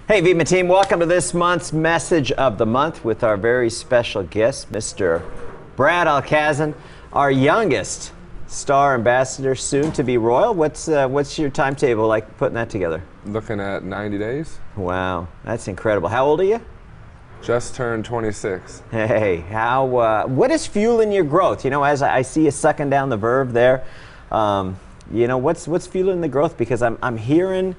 Hey Vemma team, welcome to this month's Message of the Month with our very special guest, Mr. Brad Alkazin, our youngest star ambassador, soon to be royal. What's your timetable like putting that together? Looking at 90 days. Wow, that's incredible. How old are you? Just turned 26. Hey, what is fueling your growth? You know, as I see you sucking down the verve there, you know, what's fueling the growth? Because I'm hearing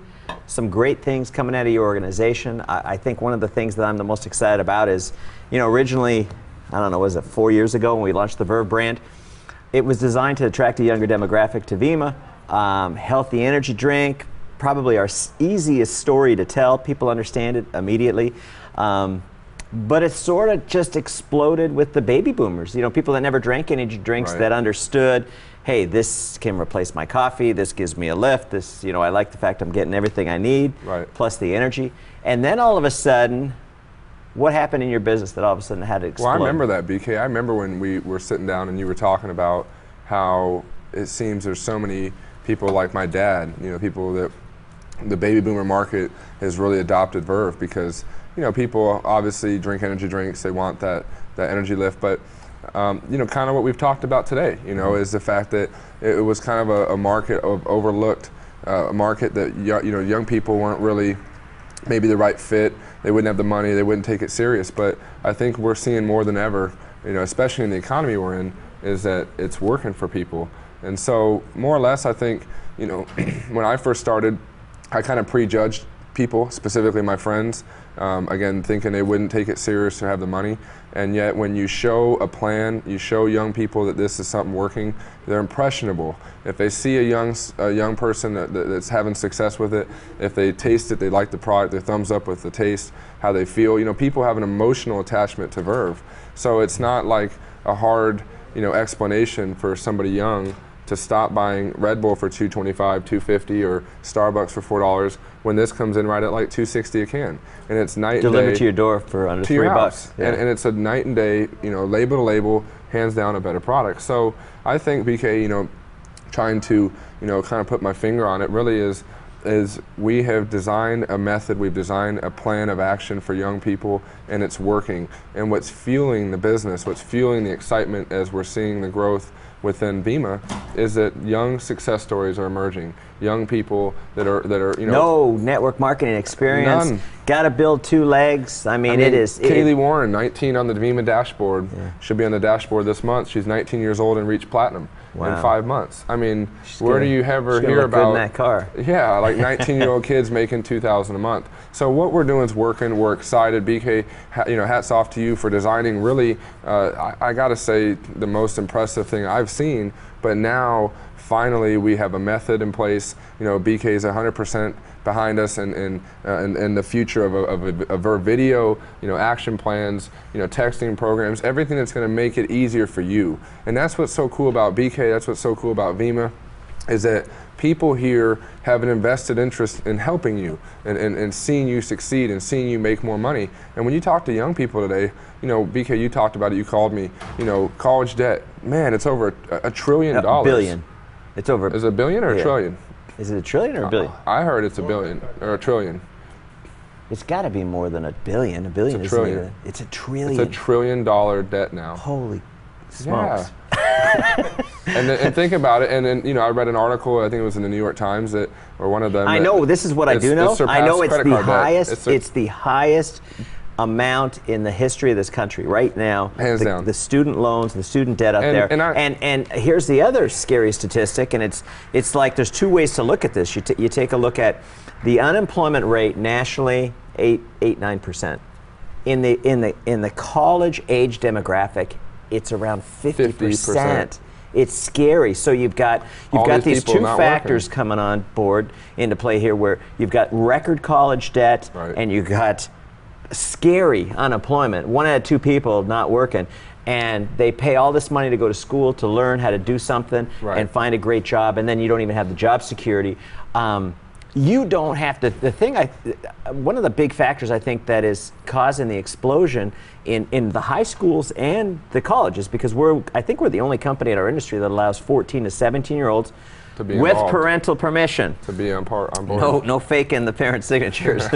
some great things coming out of your organization. I think one of the things that I'm the most excited about is, you know, originally, I don't know, was it 4 years ago when we launched the Verve brand? It was designed to attract a younger demographic to Vemma. Healthy energy drink, probably our easiest story to tell. People understand it immediately. But it sort of just exploded with the baby boomers. You know, people that never drank energy drinks that understood, hey, this can replace my coffee, this gives me a lift, this, you know, I like the fact I'm getting everything I need, plus the energy. And then all of a sudden, what happened in your business that all of a sudden had to explode? Well, I remember that, BK. I remember when we were sitting down and you were talking about how it seems there's so many people like my dad, you know, people that the baby boomer market has really adopted Verve because, you know, people obviously drink energy drinks, they want that energy lift, but you know, kind of what we've talked about today, you know, is the fact that it was kind of a market of overlooked, a market that you know, young people weren't really maybe the right fit. They wouldn't have the money, they wouldn't take it serious. But I think we're seeing more than ever, you know, especially in the economy we're in, is that it's working for people. And so more or less, I think, you know, when I first started, I kind of prejudged people, specifically my friends, again, thinking they wouldn't take it serious or have the money. And yet when you show a plan, you show young people that this is something working, they're impressionable. If they see a young person that's having success with it, if they taste it, they like the product, their thumbs up with the taste, how they feel. You know, people have an emotional attachment to Verve. So it's not like a hard, you know, explanation for somebody young to stop buying Red Bull for $2.25, $2.50, or Starbucks for $4 when this comes in right at like $2.60 a can, and it's night and day. Delivered to your door for under $3. Yeah. And it's a night and day, you know, label to label, hands down a better product. So I think, BK, you know, trying to, you know, kind of put my finger on it really is we have designed a method, we've designed a plan of action for young people, and it's working. And what's fueling the business, what's fueling the excitement as we're seeing the growth within Vemma is that young success stories are emerging. Young people that are you know, no network marketing experience. None. Got to build two legs. I mean, it is. Kaylee Warren, 19 on the Vemma dashboard, should be on the dashboard this month. She's 19 years old and reached platinum in 5 months. I mean, where do you ever hear about good in that car? Yeah, like 19-year-old kids making $2,000 a month. So what we're doing is working. We're excited. BK, you know, hats off to you for designing really. I got to say, the most impressive thing I've seen. But now, finally, we have a method in place. You know, BK is 100% behind us, and the future of our video, you know, action plans, you know, texting programs, everything that's going to make it easier for you. And that's what's so cool about BK. That's what's so cool about Vemma, is that people here have an invested interest in helping you and seeing you succeed and seeing you make more money. And when you talk to young people today, you know, BK, you talked about it, you called me, you know, college debt, man, it's over $1 trillion. A billion. It's over. Is it a billion or a trillion? Is it a trillion or a billion? I heard it's a billion or a trillion. It's got to be more than a billion. A billion is trillion. It's a trillion. It's $1 trillion debt now. Holy smokes. Yeah. and think about it. And then, you know, I read an article, I think it was in the New York Times, that, or one of them. I know, this is what I do know. I know it's the highest. It's the highest amount in the history of this country right now. Hands down. The student loans, the student debt out there. And here's the other scary statistic, and it's like there's two ways to look at this. You take a look at the unemployment rate nationally, 9%. In the college age demographic, it's around 50%. It's scary. So you've got these two factors coming on board into play here, where you've got record college debt and you've got scary unemployment. 1 out of 2 people not working, and they pay all this money to go to school to learn how to do something and find a great job, and then you don't even have the job security. You don't have to. One of the big factors I think that is causing the explosion in the high schools and the colleges, because I think we're the only company in our industry that allows 14 to 17-year-olds To be with involved. parental permission. To be on board. No faking the parent signatures.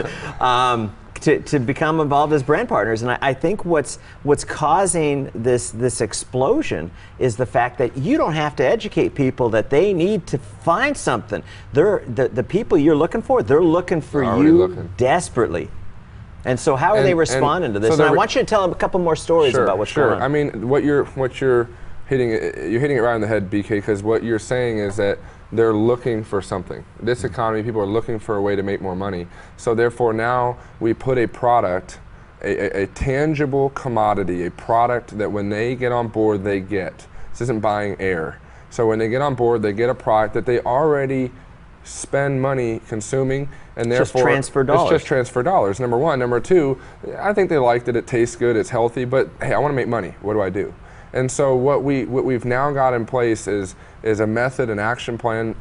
To become involved as brand partners. And I think what's causing this explosion is the fact that you don't have to educate people that they need to find something. The people you're looking for, they're looking for you desperately. And so how are they responding to this? So and I want you to tell them a couple more stories about what's going on. I mean, what you're hitting it right on the head, BK, because what you're saying is that they're looking for something. This economy, people are looking for a way to make more money. So therefore now we put a product, a tangible commodity, a product that when they get on board, they get. This isn't buying air. So when they get on board, they get a product that they already spend money consuming, and therefore just transfer dollars. It's just transfer dollars, number one. Number two, I think they like that it tastes good, it's healthy, but hey, I want to make money. What do I do? And so what we've now got in place is a method, an action plan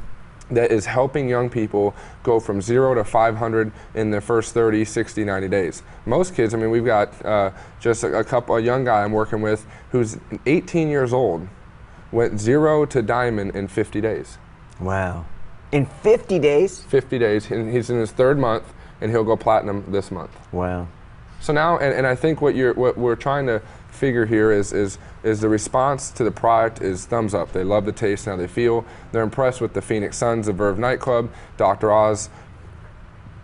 that is helping young people go from 0 to 500 in their first 30, 60, 90 days. Most kids, I mean, we've got just a young guy I'm working with who's 18 years old, went 0 to diamond in 50 days. Wow. In 50 days? 50 days, and he's in his 3rd month, and he'll go platinum this month. Wow. So now, and I think what we're trying to figure here is the response to the product is thumbs up. They love the taste and how they feel. They're impressed with the Phoenix Suns, the Verve nightclub, Dr. Oz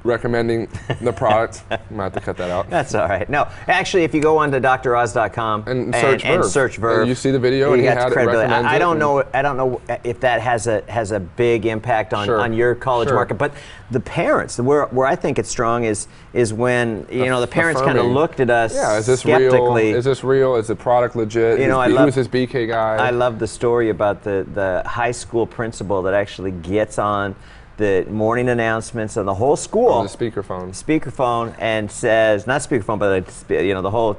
recommending the product. I might have to cut that out. That's all right. No, actually, if you go on to droz.com and search Verve, and you see the video, and he had it recommended. I don't know if that has a big impact on your college market, but the parents, where I think it's strong is when the parents kind of looked at us skeptically. Is this real? Is the product legit? Who's this BK guy? I love the story about the high school principal that actually gets on the morning announcements on the whole school. On the speakerphone, and says, not speakerphone, but the whole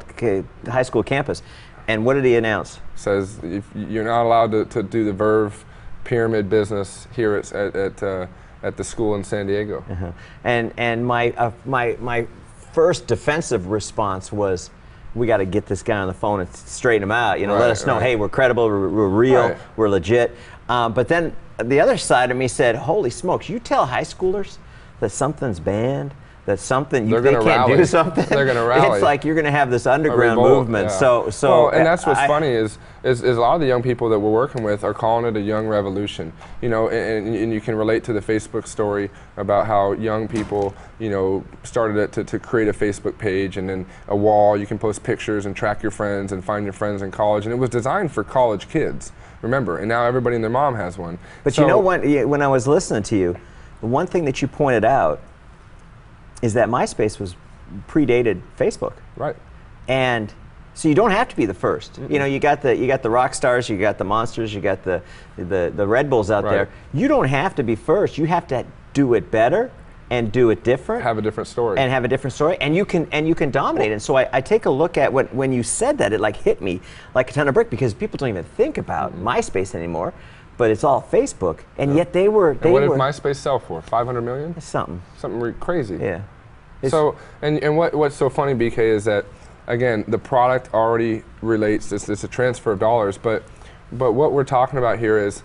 high school campus. And what did he announce? Says if you're not allowed to do the Verve pyramid business here at the school in San Diego. Uh-huh. And my first defensive response was, we got to get this guy on the phone and straighten him out. Let us know, hey, we're credible, we're real, we're legit. But then the other side of me said, holy smokes, you tell high schoolers that something's banned, that something they can't do something. They're going to rally. It's like you're going to have this underground movement. Yeah. So and that's what's funny is a lot of the young people that we're working with are calling it a young revolution. And you can relate to the Facebook story about how young people, started to create a Facebook page and then a wall. You can post pictures and track your friends and find your friends in college. And it was designed for college kids, remember. And now everybody and their mom has one. But you know what? When I was listening to you, the one thing that you pointed out is that MySpace predated Facebook. Right. And so you don't have to be the first. Mm-hmm. You got the rock stars, you got the monsters, you got the Red Bulls out there. You don't have to be first. You have to do it better and do it different. Have a different story. And you can dominate. And so I take a look at when you said that, it hit me like a ton of brick, because people don't even think about MySpace anymore. But it's all Facebook, and yet they were. What did MySpace sell for? 500 million? Something crazy. Yeah. So and what's so funny, BK, is that again the product already relates. It's a transfer of dollars, but what we're talking about here is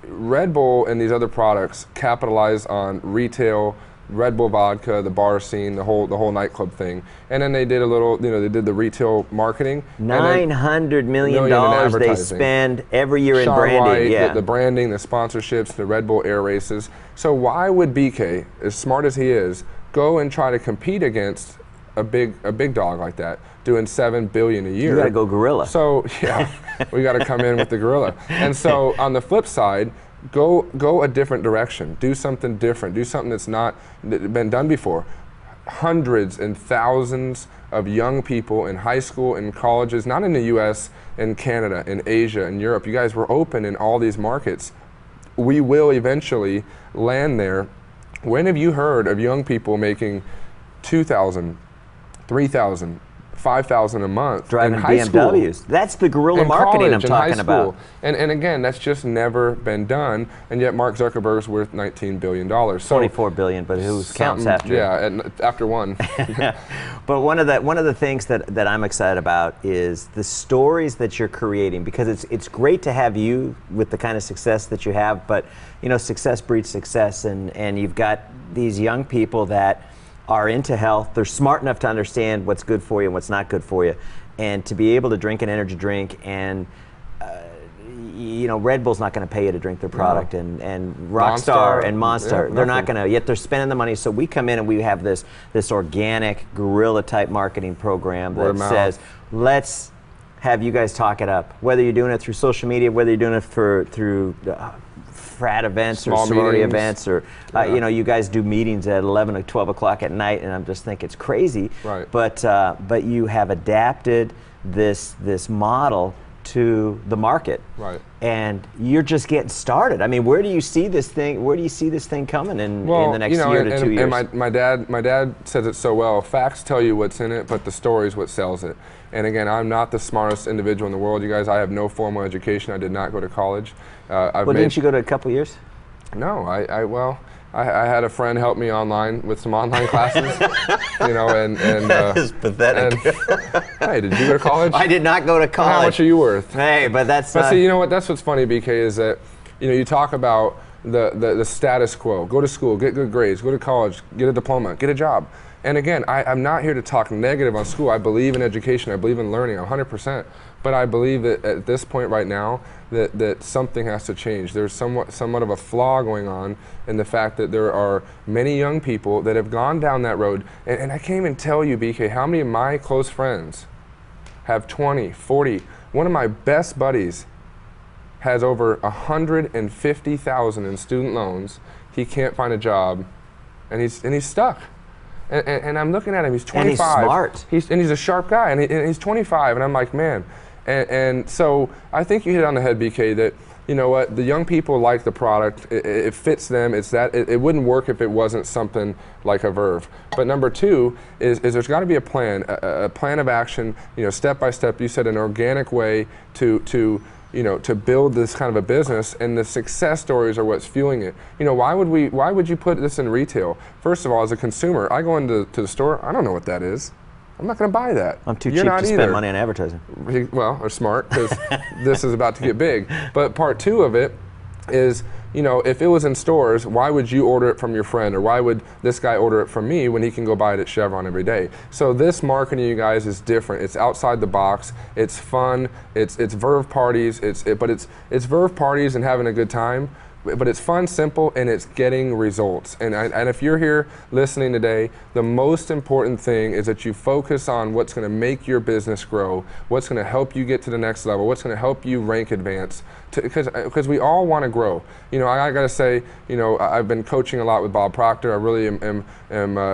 Red Bull and these other products capitalize on retail. Red Bull vodka, the bar scene, the whole nightclub thing, and then they did a little, they did the retail marketing. $900 million they spend every year in branding. White, the branding, the sponsorships, the Red Bull air races. So why would BK, as smart as he is, go and try to compete against a big dog like that, doing $7 billion a year? You got to go gorilla. So yeah, we got to come in with the gorilla. And so on the flip side, go a different direction. Do something different. Do something that's not been done before. Hundreds and thousands of young people in high school and colleges, not in the U.S., in Canada, in Asia, in Europe. You guys were open in all these markets. We will eventually land there. When have you heard of young people making $2,000, $3,000, $5,000 a month driving in high BMWs. School, That's the guerrilla in marketing I'm college, in talking high about. school. And again, that's just never been done, and yet Mark Zuckerberg's worth $19 billion. So 24 billion, but who counts after? Yeah, and after one. But one of the things that I'm excited about is the stories that you're creating, because it's great to have you with the kind of success that you have, but you know, success breeds success, and you've got these young people that are into health. They're smart enough to understand what's good for you and what's not good for you, and to be able to drink an energy drink, and you know, Red Bull's not going to pay you to drink their product, and Rockstar and Monster, they're not going to, yet they're spending the money. So we come in and we have this organic guerrilla type marketing program that says, let's have you guys talk it up, whether you're doing it through social media, whether you're doing it through frat events, small or sorority events, or you know, you guys do meetings at 11 or 12 o'clock at night, and I'm just thinking it's crazy. Right. But you have adapted this model to the market. Right. And you're just getting started. I mean, where do you see this thing? Where do you see this thing coming in the next year to 2 years? And my dad says it so well. Facts tell you what's in it, but the story is what sells it. And again, I'm not the smartest individual in the world, you guys. I have no formal education. I did not go to college. Didn't you go to a couple years? No, I had a friend help me online with some online classes, you know, and that is pathetic. Hey, did you go to college? I did not go to college. How much are you worth? Hey, but that's. But see, you know what? That's what's funny, BK, is that, you know, you talk about the status quo. Go to school, get good grades. Go to college, get a diploma, get a job. And again, I'm not here to talk negative on school. I believe in education. I believe in learning 100%. But I believe that at this point right now, that something has to change. There's somewhat of a flaw going on in the fact that there are many young people that have gone down that road. And I can't even tell you, BK, how many of my close friends have 20, 40. One of my best buddies has over $150,000 in student loans. He can't find a job, and he's stuck. And I'm looking at him, he's 25. And he's smart. He's a sharp guy, and he's 25, and I'm like, man. And so I think you hit on the head, BK, that, you know what, the young people like the product, it fits them, it wouldn't work if it wasn't something like a Verve. But number two is there's got to be a plan of action, you know, step by step. You said an organic way to build this kind of a business, and the success stories are what's fueling it. You know, why would you put this in retail? First of all, as a consumer, I go into the store, I don't know what that is. I'm not going to buy that. I'm too cheap to spend money on advertising. Well, or smart, because this is about to get big. But part two of it is, you know, if it was in stores, why would you order it from your friend, or why would this guy order it from me when he can go buy it at Chevron every day? So this marketing, you guys, is different. It's outside the box. It's fun. It's Verve parties. It's Verve parties and having a good time. But it's fun, simple, and it's getting results. And if you're here listening today, the most important thing is that you focus on what's going to make your business grow, what's going to help you get to the next level, what's going to help you rank advance. Because we all want to grow. You know, I got to say, you know, I've been coaching a lot with Bob Proctor. I really am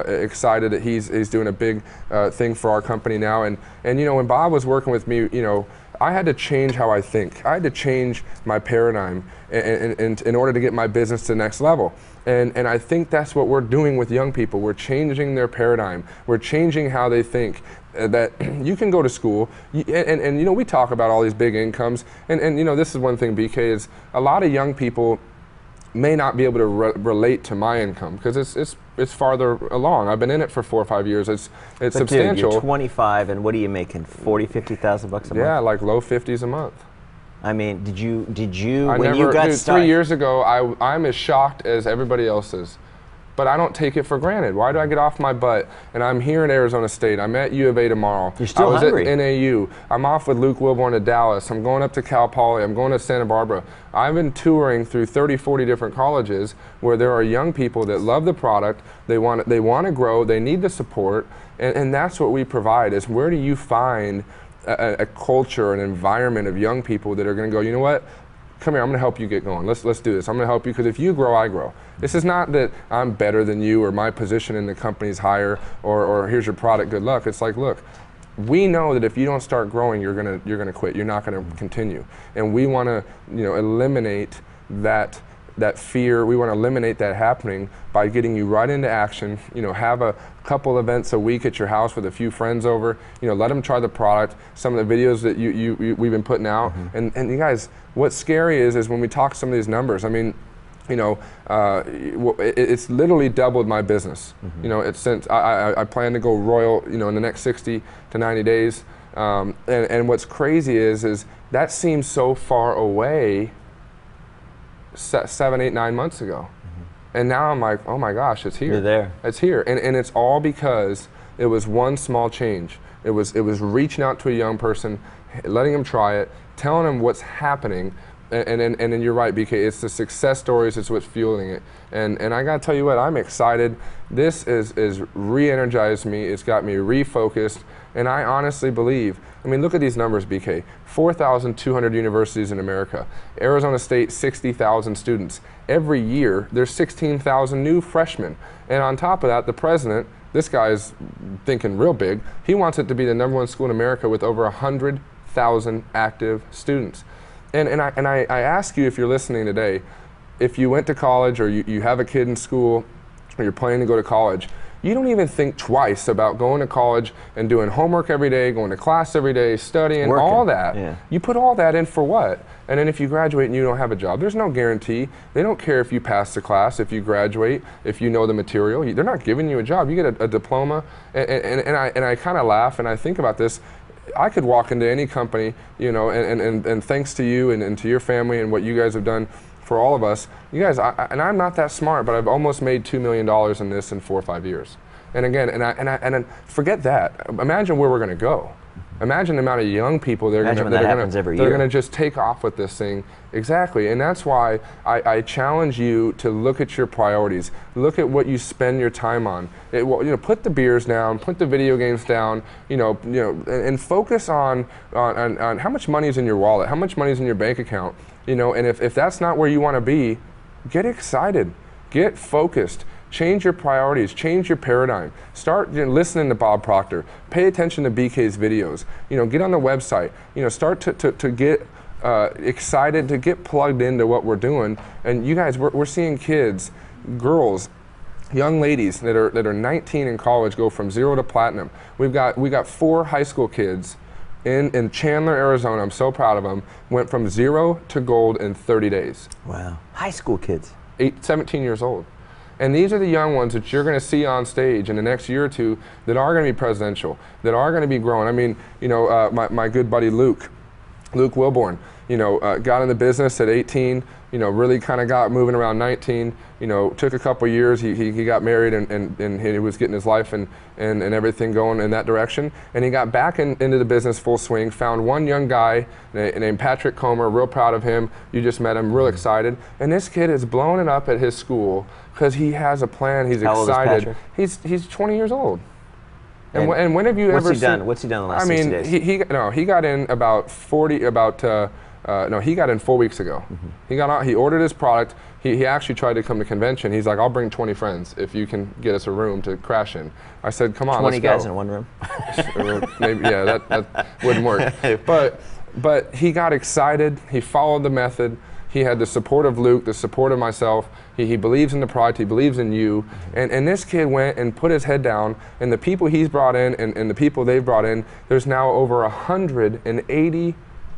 excited that he's doing a big thing for our company now. And you know, when Bob was working with me, you know, I had to change how I think. I had to change my paradigm in order to get my business to the next level. And I think that's what we're doing with young people. We're changing their paradigm. We're changing how they think. That you can go to school, and you know, we talk about all these big incomes, and you know, this is one thing, BK, is a lot of young people may not be able to relate to my income because it's farther along. I've been in it for 4 or 5 years. It's substantial. Dude, you're 25, and what are you making? 40, 50,000 bucks a month? Yeah, like low 50s a month. I mean, did you when you got started? 3 years ago, I'm as shocked as everybody else is. But I don't take it for granted. Why do I get off my butt? And I'm here in Arizona State. I'm at U of A tomorrow. You're still hungry. I was at NAU. I'm off with Luke Wilborn to Dallas. I'm going up to Cal Poly. I'm going to Santa Barbara. I've been touring through 30, 40 different colleges where there are young people that love the product. They want to grow. They need the support. And that's what we provide, is where do you find a culture, an environment of young people that are going to go, you know what? Come here, I'm going to help you get going. Let's do this. I'm going to help you, because if you grow, I grow. This is not that I'm better than you, or my position in the company is higher, or here's your product, good luck. It's like, look, we know that if you don't start growing, you're gonna quit. You're not going to continue. And we want to, you know, eliminate that fear. We want to eliminate that happening by getting you right into action. You know, have a couple events a week at your house with a few friends over. You know, let them try the product. Some of the videos that we've been putting out, and you guys, what's scary is when we talk some of these numbers. I mean, you know, it's literally doubled my business. You know, it's since I plan to go royal, you know, in the next 60 to 90 days. And what's crazy is that seems so far away 7, 8, 9 months ago. And now I'm like, oh my gosh, it's here. You're there. It's here. And it's all because it was one small change. It was reaching out to a young person, letting them try it, telling them what's happening. And then you're right, BK, it's the success stories, it's what's fueling it. And I gotta tell you what, I'm excited. This is re-energized me, it's got me refocused, and I honestly believe, I mean, look at these numbers, BK. 4,200 universities in America. Arizona State, 60,000 students. Every year, there's 16,000 new freshmen. And on top of that, the president, this guy's thinking real big, he wants it to be the #1 school in America with over 100,000 active students. And I ask you, if you're listening today, if you went to college or you have a kid in school or you're planning to go to college, you don't even think twice about going to college and doing homework every day, going to class every day, studying, working. all that. Yeah. You put all that in for what? And then if you graduate and you don't have a job, there's no guarantee. They don't care if you pass the class, if you graduate, if you know the material. They're not giving you a job. You get a diploma. And I kind of laugh and I think about this. I could walk into any company, you know, and thanks to you and to your family and what you guys have done for all of us, you guys, and I'm not that smart, but I've almost made $2 million in this in 4 or 5 years. And again, and forget that. Imagine where we're going to go. Imagine the amount of young people that are going to just take off with this thing. Exactly, and that's why I challenge you to look at your priorities. Look at what you spend your time on. You know, put the beers down, put the video games down. And focus on how much money is in your wallet, how much money is in your bank account. You know, and if that's not where you want to be, get excited, get focused. Change your priorities, change your paradigm. Start listening to Bob Proctor. Pay attention to BK's videos. You know, get on the website. You know, start to get excited, to get plugged into what we're doing. And you guys, we're seeing kids, girls, young ladies that are 19 in college go from 0 to platinum. We got 4 high school kids in Chandler, Arizona. I'm so proud of them. Went from 0 to gold in 30 days. Wow, high school kids. 17 years old. And these are the young ones that you're going to see on stage in the next year or two that are going to be presidential, that are going to be growing. I mean, you know, my good buddy Luke Wilborn, you know, got in the business at 18, you know, really kind of got moving around 19, you know, took a couple years, he got married and he was getting his life and everything going in that direction. And he got back into the business full swing, found one young guy named Patrick Comer, real proud of him. You just met him, real excited. And this kid is blowing it up at his school because he has a plan, he's How excited. old is Patrick? He's 20 years old. And when have you ever seen? What's he done in the last 60 days? He got in about 40, he got in 4 weeks ago. He got out, he ordered his product. He actually tried to come to convention. He's like, I'll bring 20 friends if you can get us a room to crash in. I said, come on, 20 let's guys go. in one room? Maybe, yeah, that wouldn't work. But he got excited. He followed the method. He had the support of Luke, the support of myself. He believes in the product, he believes in you. And this kid went and put his head down, and the people he's brought in and the people they've brought in, there's now over 180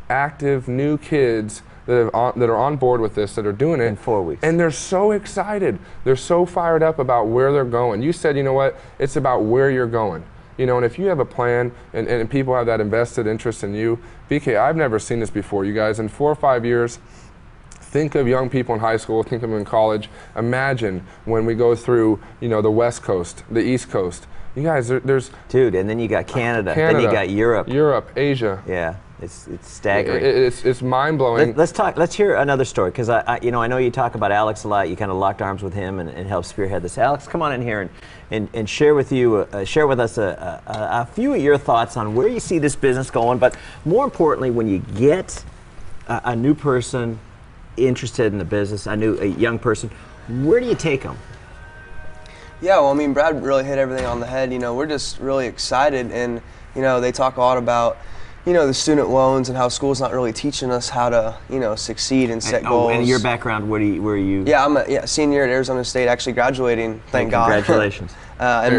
active new kids that are on board with this, that are doing it. In 4 weeks. And they're so excited. They're so fired up about where they're going. You said, you know what, it's about where you're going. You know, and if you have a plan and people have that invested interest in you, BK, I've never seen this before, you guys. In 4 or 5 years, think of young people in high school, think of them in college. Imagine when we go through, you know, the West Coast, the East Coast. You guys, there's... Dude, and then you got Canada, then you got Europe. Europe, Asia. Yeah, it's staggering. It's mind-blowing. Let's hear another story, because I know you talk about Alex a lot. You kind of locked arms with him and helped spearhead this. Alex, come on in here and share with us a few of your thoughts on where you see this business going, but more importantly, when you get a new person interested in the business, a young person, where do you take them? Yeah, well, I mean, Brad really hit everything on the head. You know, we're just really excited, and you know, they talk a lot about, you know, the student loans and how school's not really teaching us how to, you know, succeed and set goals. And your background, where are you? Yeah, I'm a senior at Arizona State, actually graduating, thank God. Congratulations. and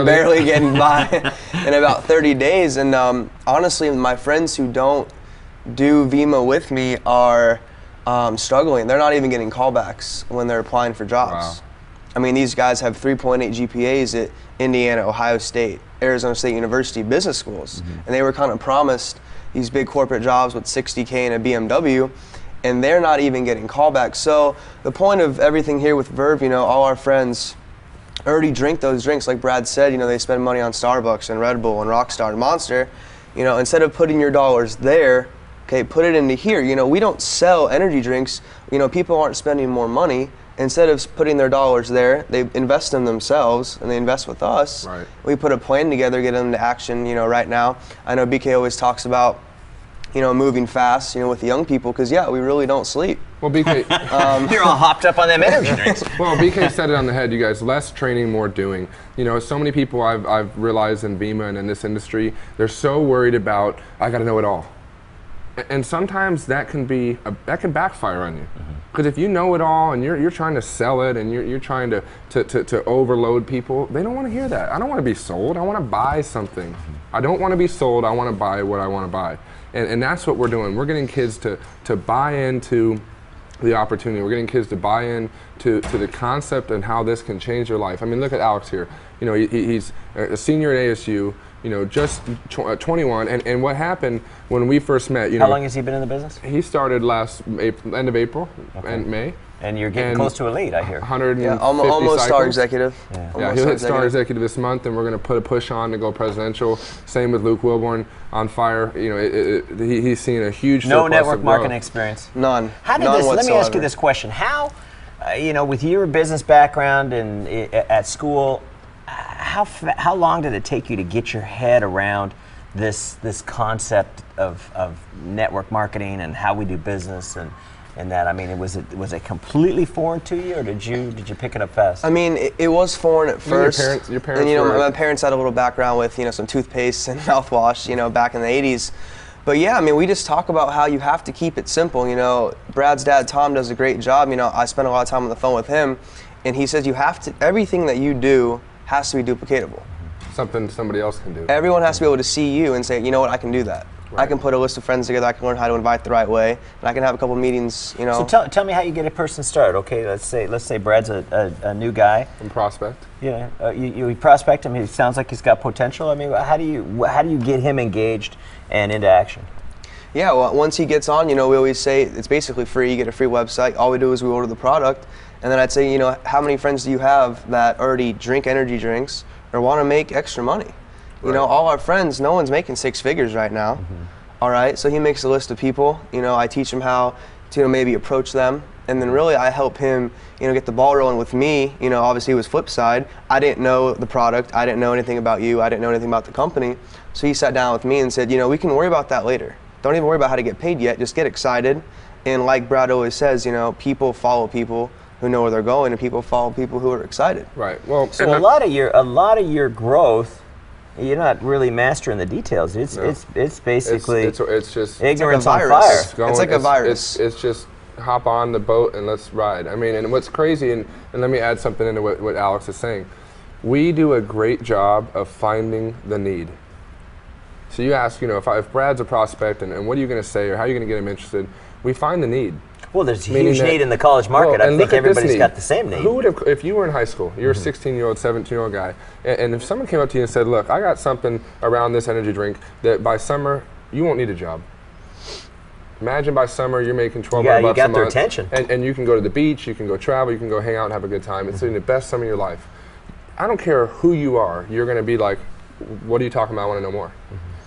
barely getting by in about 30 days. And honestly, my friends who don't do Vemma with me are struggling. They're not even getting callbacks when they're applying for jobs. Wow. I mean, these guys have 3.8 GPAs at Indiana, Ohio State, Arizona State University business schools. And they were kind of promised these big corporate jobs with 60K and a BMW, and they're not even getting callbacks. So the point of everything here with Verve, you know, all our friends already drink those drinks. Like Brad said, you know, they spend money on Starbucks and Red Bull and Rockstar and Monster. You know, instead of putting your dollars there, okay, put it into here. You know, we don't sell energy drinks. You know, people aren't spending more money. Instead of putting their dollars there, they invest in themselves and they invest with us. Right. We put a plan together, get them into action, you know, right now. I know BK always talks about, you know, moving fast, you know, with the young people, because yeah, we really don't sleep. Well, BK, You're all hopped up on them energy drinks. well, BK said it on the head, you guys. Less training, more doing. You know, so many people I've realized in Vemma and in this industry, they're so worried about, I got to know it all. And sometimes that can backfire on you, because if you know it all and you're trying to sell it and you're trying to overload people, they don't want to hear that. I don't want to be sold. I want to buy something. I don't want to be sold. I want to buy what I want to buy, and that's what we're doing. We're getting kids to buy into the opportunity. We're getting kids to buy in to the concept and how this can change their life. I mean, look at Alex here. You know, he's a senior at ASU. You know, just 21, and what happened when we first met, you know. How long has he been in the business? He started end of April and May. And you're getting close to elite, I hear. 150 yeah, almost cycles. star executive. Yeah, he'll hit star executive this month, and we're going to put a push on to go presidential. Same with Luke Wilborn on fire. You know, he's seeing a huge no network marketing experience. None. How did None this? whatsoever. Let me ask you this question: how, you know, with your business background and at school, how long did it take you to get your head around this concept of network marketing and how we do business and that? I mean, was it completely foreign to you, or did you pick it up fast? I mean, it was foreign at first. Your parents and you know, were, my parents had a little background with, you know, some toothpaste and mouthwash, you know, back in the 80s. But yeah, I mean, we just talk about how you have to keep it simple. You know, Brad's dad, Tom, does a great job. You know, I spend a lot of time on the phone with him, and he says you have to, everything that you do has to be duplicatable. Something somebody else can do. Everyone has to be able to see you and say, you know what, I can do that. Right. I can put a list of friends together. I can learn how to invite the right way, and I can have a couple meetings. You know. So tell me how you get a person started. Okay, let's say Brad's a new guy. And prospect. Yeah, you prospect him. He sounds like he's got potential. I mean, how do you get him engaged and into action? Yeah, well, once he gets on, you know, we always say it's basically free. You get a free website. All we do is we order the product, and then I'd say, you know, how many friends do you have that already drink energy drinks or want to make extra money? You know, all our friends, no one's making 6 figures right now. All right, so he makes a list of people. You know, I teach him how to, you know, maybe approach them, and then really I help him, you know, get the ball rolling with me. You know, obviously it was flip side. I didn't know the product. I didn't know anything about you. I didn't know anything about the company. So he sat down with me and said, you know, we can worry about that later. Don't even worry about how to get paid yet. Just get excited. And like Brad always says, you know, people follow people who know where they're going, and people follow people who are excited. Right. Well, so a lot of your growth, you're not really mastering the details. It's basically it's just like ignorance a virus. on fire. It's like a virus. It's just hop on the boat and let's ride. I mean, and what's crazy, and let me add something into what Alex is saying. We do a great job of finding the need. So you ask, you know, if Brad's a prospect, and what are you going to say, or how are you going to get him interested? We find the need. Well, there's a huge need in the college market. I think everybody's got the same need. Who would have, if you were in high school, you're a 16-year-old, 17-year-old guy, and if someone came up to you and said, look, I got something around this energy drink that by summer, you won't need a job. Imagine by summer you're making $1,200 bucks a month. You got their attention. And you can go to the beach, you can go travel, you can go hang out and have a good time. It's the best summer of your life. I don't care who you are, you're going to be like, what are you talking about? I want to know more.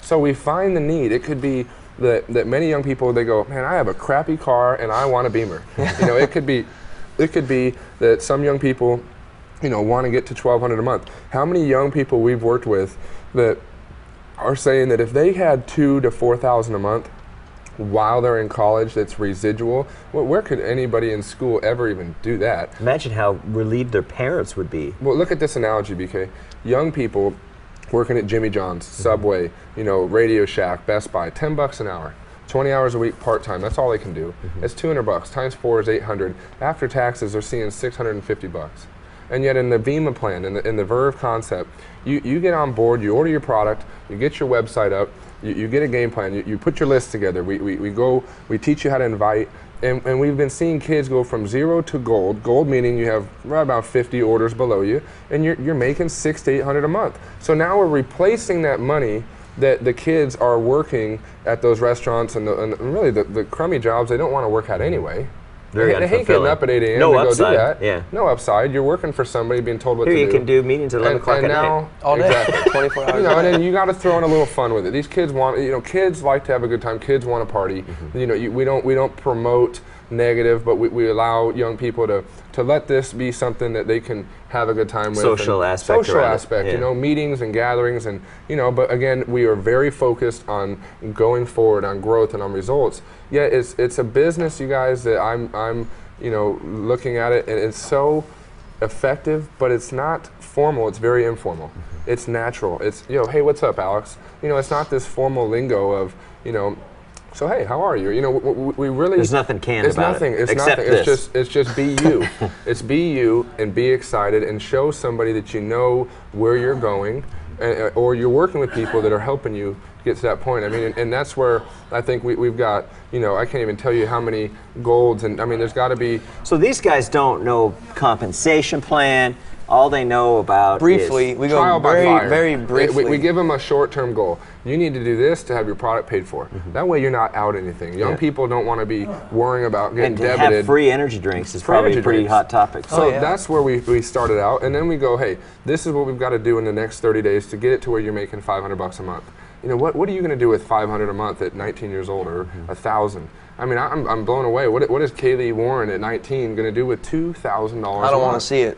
So we find the need. It could be that many young people, they go, man, I have a crappy car and I want a Beamer. You know, it could be that some young people, you know, want to get to $1,200 a month. How many young people we've worked with that are saying that if they had $2,000 to $4,000 a month while they're in college, that's residual. Well, where could anybody in school ever even do that? Imagine how relieved their parents would be. Well, look at this analogy, BK. Young people working at Jimmy John's, Subway, you know, Radio Shack, Best Buy, $10 an hour, 20 hours a week part-time. That's all they can do. It's $200 times 4 is $800. After taxes, they're seeing $650. And yet in the Vemma plan, in the Verve concept, you get on board, you order your product, you get your website up, you get a game plan, you put your list together, we teach you how to invite, and we've been seeing kids go from 0 to gold meaning you have right about 50 orders below you, and you're making $600 to $800 a month. So now we're replacing that money that the kids are working at those restaurants and really the crummy jobs they don't want to work at anyway. They hate getting up at 8 a.m. No to upside. go do that. Yeah. No upside. You're working for somebody, being told what Here to you do. can do meetings at 11 o'clock at night. All day, Exactly. 24 hours. You know, and then you got to throw in a little fun with it. These kids want, kids like to have a good time. Kids want to party. We don't promote negative, but we allow young people to let this be something that they can have a good time with. Social aspect. Social aspect. Yeah. Meetings and gatherings, and but again, we are very focused on going forward, on growth, and on results. Yeah, it's a business, you guys, that I'm looking at it, and it's so effective, but it's not formal. It's very informal. It's natural. It's hey, what's up, Alex? It's not this formal lingo of so hey, how are you? We really there's nothing canned about nothing. it. It's except nothing. This. It's just be you. It's be you and be excited and show somebody that you know where you're going, or you're working with people that are helping you get to that point. I mean, and that's where I think we've got, I can't even tell you how many golds, and I mean, there's got to be. So these guys don't know compensation plan. All they know about briefly, is we go very briefly. We give them a short-term goal. You need to do this to have your product paid for. That way, you're not out anything. Young people don't want to be worrying about getting debited. And have free energy drinks is probably a pretty hot topic. So that's where we started out, and then we go, hey, this is what we've got to do in the next 30 days to get it to where you're making $500 a month. What are you going to do with $500 a month at 19 years old, or $1,000? I mean, I'm blown away. What is Kaylee Warren at 19 going to do with $2,000 a month? I don't want to see it.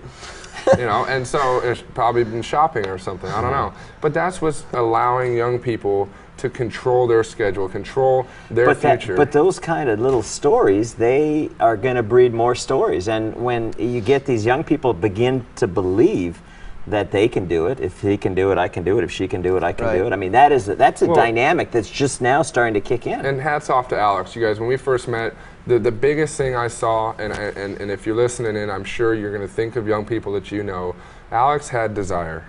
And so it's probably been shopping or something. I don't know. But that's what's allowing young people to control their schedule, control their future. But those kind of little stories, they are going to breed more stories. And when you get these young people begin to believe that they can do it, if he can do it, I can do it. If she can do it, I can do it. I mean, that's a dynamic that's just now starting to kick in. And hats off to Alex. You guys, when we first met, the biggest thing I saw, and if you're listening in, I'm sure you're going to think of young people that you know, Alex had desire.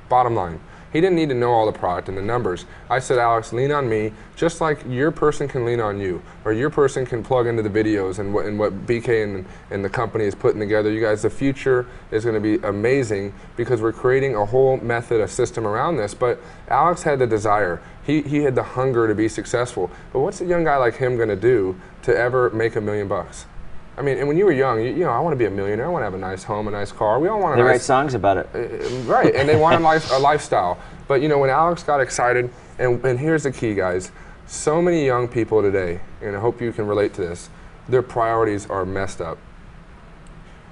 Bottom line. He didn't need to know all the product and the numbers. I said, Alex, lean on me, just like your person can lean on you, or your person can plug into the videos and what BK and the company is putting together. You guys, the future is going to be amazing because we're creating a whole method, a system around this. But Alex had the desire. He had the hunger to be successful. But what's a young guy like him going to do to ever make $1 million? I mean, and when you were young, I want to be a millionaire. I want to have a nice home, a nice car. We all want They write songs about it. Right, and they want a lifestyle. But when Alex got excited, and here's the key, guys. So many young people today, and I hope you can relate to this, their priorities are messed up.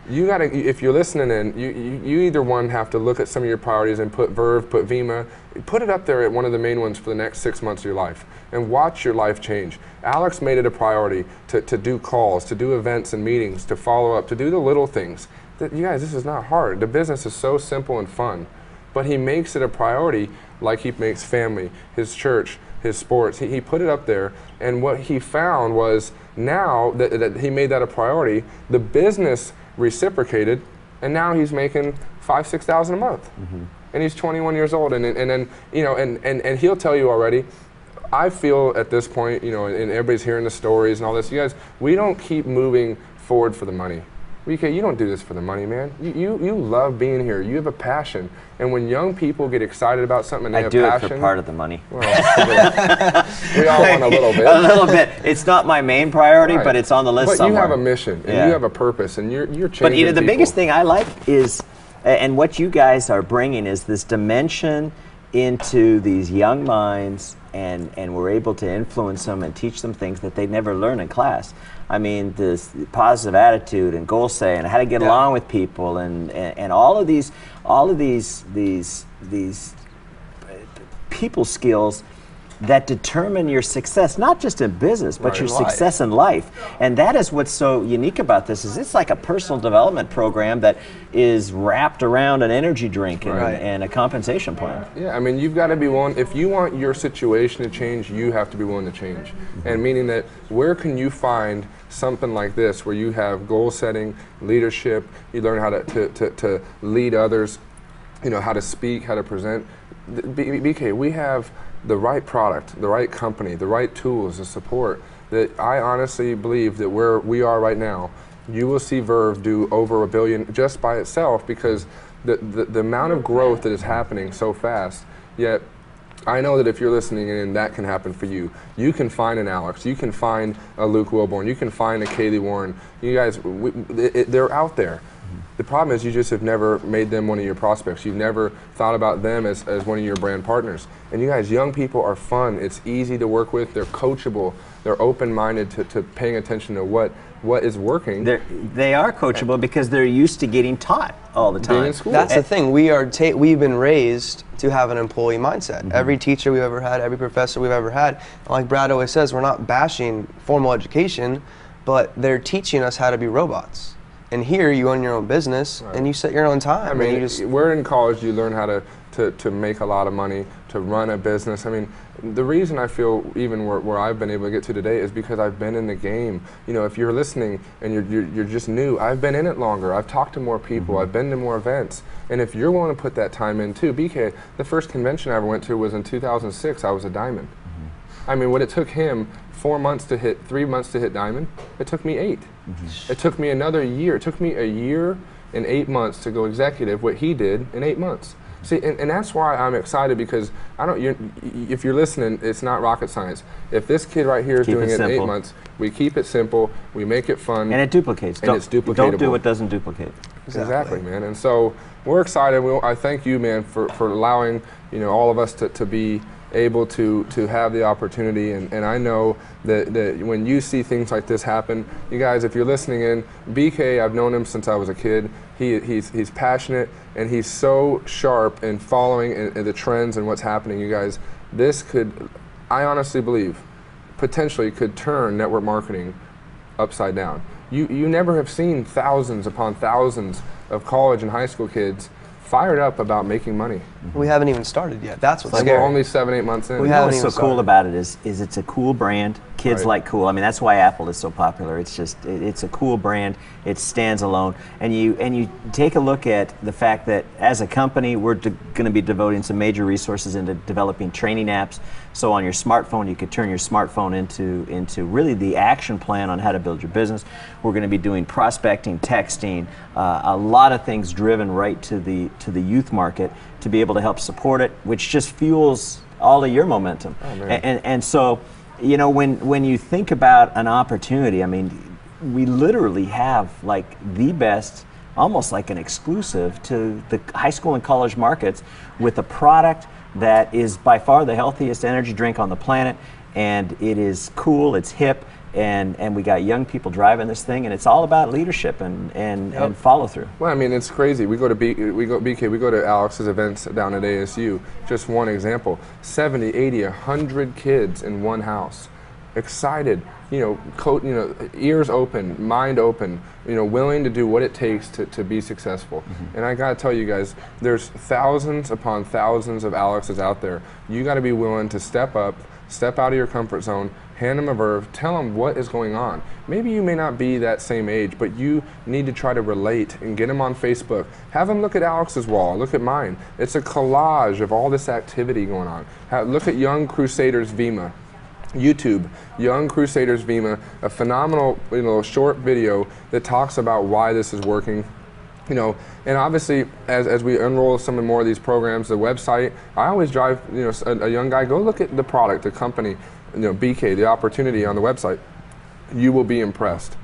You gotta, if you're listening in, you either have to look at some of your priorities and put Verve, put Vemma, put it up there at one of the main ones for the next 6 months of your life, and watch your life change. Alex made it a priority to do calls, to do events and meetings, to follow up, to do the little things. You guys, this is not hard. The business is so simple and fun, but he makes it a priority like he makes family, his church, his sports. He put it up there, and what he found was now that he made that a priority, the business reciprocated, and now he's making $5,000-6,000 a month, and he's 21 years old, and then and he'll tell you already. I feel at this point, and everybody's hearing the stories and all this. You guys, we don't keep moving forward for the money. You don't do this for the money, man. You love being here. You have a passion, and when young people get excited about something, and they have passion. I do it for part of the money. Well, we all want a little bit. A little bit. It's not my main priority, but it's on the list somewhere. But you have a mission, and you have a purpose, and you're changing But the biggest thing I like is, and what you guys are bringing is this dimension into these young minds, and we're able to influence them and teach them things that they never learn in class. I mean, this positive attitude and goal setting and how to get along with people and all of these people skills that determine your success, not just in business, but your In life. success in life. And that is what's so unique about this, is it's like a personal development program that is wrapped around an energy drink and, Right. and a compensation plan. Yeah, I mean, you've got to be willing. If you want your situation to change, you have to be willing to change. And meaning that, where can you find something like this where you have goal setting, leadership, you learn how to lead others, you know, how to speak, how to present. BK, we have the right product, the right company, the right tools, the support, that I honestly believe that where we are right now, you will see Verve do over $1 billion just by itself, because the amount of growth that is happening so fast. Yet I know that if you're listening in, that can happen for you. You can find an Alex, you can find a Luke Wilborn, you can find a Kaylee Warren. You guys, they're out there. The problem is you just have never made them one of your prospects. You've never thought about them as one of your brand partners. And you guys, young people are fun. It's easy to work with. They're coachable. They're open-minded to paying attention to what is working. They are coachable because they're used to getting taught all the time. Being in school. That's the thing. We've been raised to have an employee mindset. Every teacher we've ever had, every professor we've ever had, like Brad always says, we're not bashing formal education, but they're teaching us how to be robots. And here, you own your own business, and you set your own time. I mean, and you just, we're in college, you learn how to make a lot of money, to run a business. I mean, the reason I feel even where I've been able to get to today is because I've been in the game. You know, if you're listening and you're just new, I've been in it longer. I've talked to more people. I've been to more events. And if you're willing to put that time in too, BK, the first convention I ever went to was in 2006. I was a diamond. I mean, what it took him 4 months to hit, 3 months to hit diamond, it took me 8. It took me another year. It took me a year and 8 months to go executive, what he did in 8 months. See, and that's why I'm excited, because if you're listening, it's not rocket science. If this kid right here is doing it in 8 months, we keep it simple, we make it fun. And it duplicates. And it's duplicatable. Don't do what doesn't duplicate. Exactly, man. And so we're excited. I thank you, man, for allowing, you know, all of us to be able to have the opportunity, and I know that when you see things like this happen, you guys, if you're listening in, BK, I've known him since I was a kid. He's passionate, and he's so sharp in following in the trends and what's happening. You guys, this could, I honestly believe, potentially could turn network marketing upside down. You never have seen thousands upon thousands of college and high school kids fired up about making money. we haven't even started yet. That's what's Like scary. we're only 7-8 months in. We You know haven't what's so even cool started. about it is it's a cool brand. Kids Right. like cool. I mean, that's why Apple is so popular. It's just it's a cool brand. It stands alone. And you take a look at the fact that as a company, we're going to be devoting some major resources into developing training apps. So on your smartphone, you could turn your smartphone into really the action plan on how to build your business. We're going to be doing prospecting, texting, a lot of things driven right to the youth market to be able to help support it, which just fuels all of your momentum. Oh, man. And so, you know, when you think about an opportunity, I mean, we literally have like the best, almost like an exclusive to the high school and college markets, with a product that is by far the healthiest energy drink on the planet, and it is cool, it's hip, and we got young people driving this thing, and it's all about leadership and follow through. Well, I mean, it's crazy. We go to Alex's events down at ASU. Just one example: 70, 80, 100 kids in one house, excited. You know, ears open, mind open. You know, willing to do what it takes to be successful. And I gotta tell you guys, there's thousands upon thousands of Alexes out there. You got to be willing to step up, step out of your comfort zone. Hand them a Verve, tell them what is going on. Maybe you may not be that same age, but you need to try to relate and get them on Facebook. Have them look at Alex's wall, look at mine. It's a collage of all this activity going on. Look at Young Crusaders Vemma. YouTube, Young Crusaders Vemma, a phenomenal, short video that talks about why this is working. You know, and obviously, as we unroll some more of these programs, the website, I always drive, a young guy, go look at the product, the company, BK, the opportunity on the website. You will be impressed.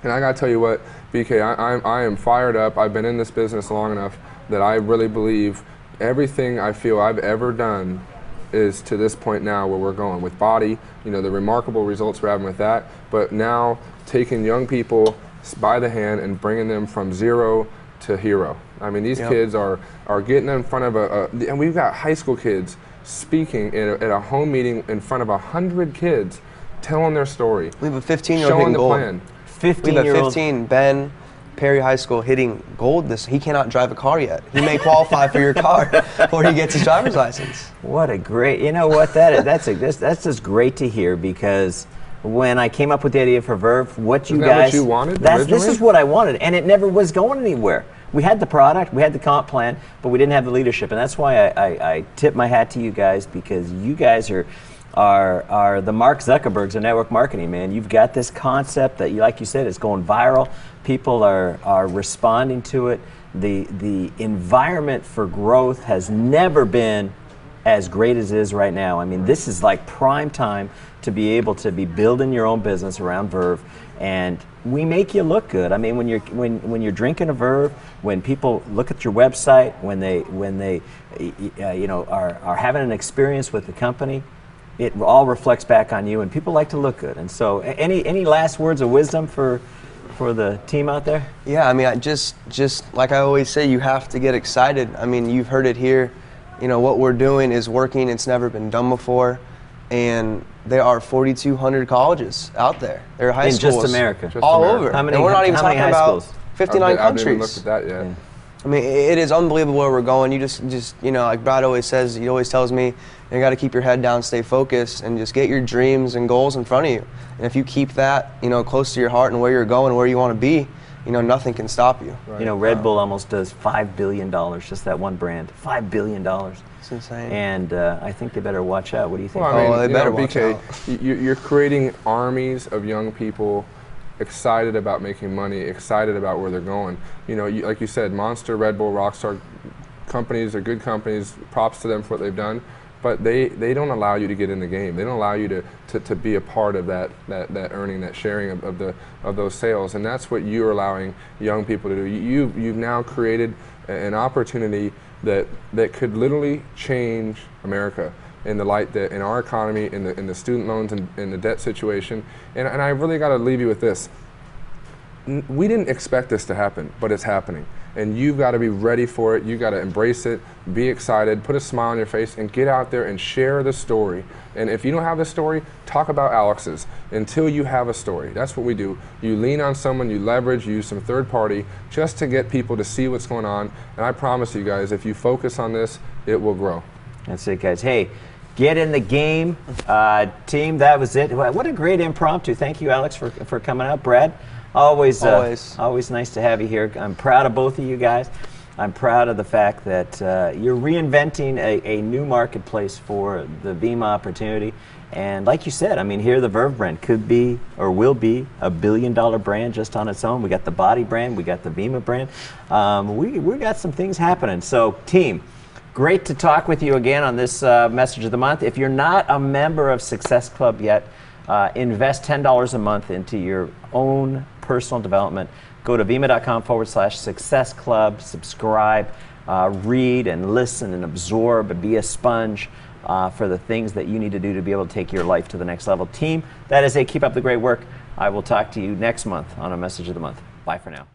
And I gotta tell you what, BK, I am fired up. I've been in this business long enough that I really believe everything I feel I've ever done is to this point now where we're going with Body, the remarkable results we're having with that, but now taking young people by the hand and bringing them from 0 to hero. I mean, these Yep. kids are getting in front of and we've got high school kids speaking at a home meeting in front of 100 kids, telling their story. We have a 15-year-old showing hitting the gold. plan. We have a 15-year-old. 15, Ben, Perry High School, hitting gold. He cannot drive a car yet. He may qualify for your car before he gets his driver's license. What a great, you know what that is, that's just great to hear, because when I came up with the idea for Verve, what you Isn't that guys, what you wanted this originally? is what I wanted, and it never was going anywhere. We had the product, we had the comp plan, but we didn't have the leadership, and that's why I tip my hat to you guys, because you guys are the Mark Zuckerbergs of network marketing, man. You've got this concept that, like you said, is going viral. People are responding to it. The environment for growth has never been as great as it is right now. I mean, this is like prime time to be able to be building your own business around Verve, and we make you look good. I mean, when you're drinking a Verve, when people look at your website, when they you know, are having an experience with the company, it all reflects back on you, and people like to look good. And so, any last words of wisdom for the team out there? Yeah, I mean, I just like I always say, you have to get excited. I mean, you've heard it here. You know, what we're doing is working. It's never been done before. And there are 4,200 colleges out there. There are high In schools. just America. Just all America. over. How many- and we're not even how many talking high about schools? 59 I haven't even countries. looked at that yet. Yeah. I mean, it is unbelievable where we're going. You just you know, like Brad always says, he always tells me, you got to keep your head down, stay focused, and just get your dreams and goals in front of you. And if you keep that, you know, close to your heart and where you're going, where you want to be, you know, nothing can stop you. Right. You know, Red Bull almost does $5 billion, just that one brand. $5 billion. It's insane. And I think they better watch out. What do you think? Well, I mean, Oh, they you better know, watch BK, you're creating armies of young people excited about making money, excited about where they're going. You know, like you said, Monster, Red Bull, Rockstar companies are good companies. Props to them for what they've done. But they don't allow you to get in the game. They don't allow you to be a part of that earning, that sharing of those sales. And that's what you're allowing young people to do. You've now created an opportunity that could literally change America in the light that in our economy, in the student loans and in the debt situation. And I really got to leave you with this. We didn't expect this to happen, but it's happening. And you've got to be ready for it. You've got to embrace it, be excited, put a smile on your face, and get out there and share the story. And if you don't have the story, talk about Alex's until you have a story. That's what we do. You lean on someone, you leverage, you use some third party just to get people to see what's going on. And I promise you guys, if you focus on this, it will grow. That's it, guys. Hey, get in the game. Team, that was it. What a great impromptu. Thank you, Alex, for coming out. Brad, always nice to have you here. I'm proud of both of you guys. I'm proud of the fact that you're reinventing a new marketplace for the Vemma opportunity. And like you said, I mean, here the Verve brand could be or will be $1 billion brand just on its own. We got the Body brand, we got the Vemma brand. We got some things happening. So, team, great to talk with you again on this message of the month. If you're not a member of Success Club yet, invest $10 a month into your own personal development. Go to vemma.com/Success Club, subscribe, read and listen and absorb, and be a sponge for the things that you need to do to be able to take your life to the next level. Team, that is it. Keep up the great work. I will talk to you next month on a message of the month. Bye for now.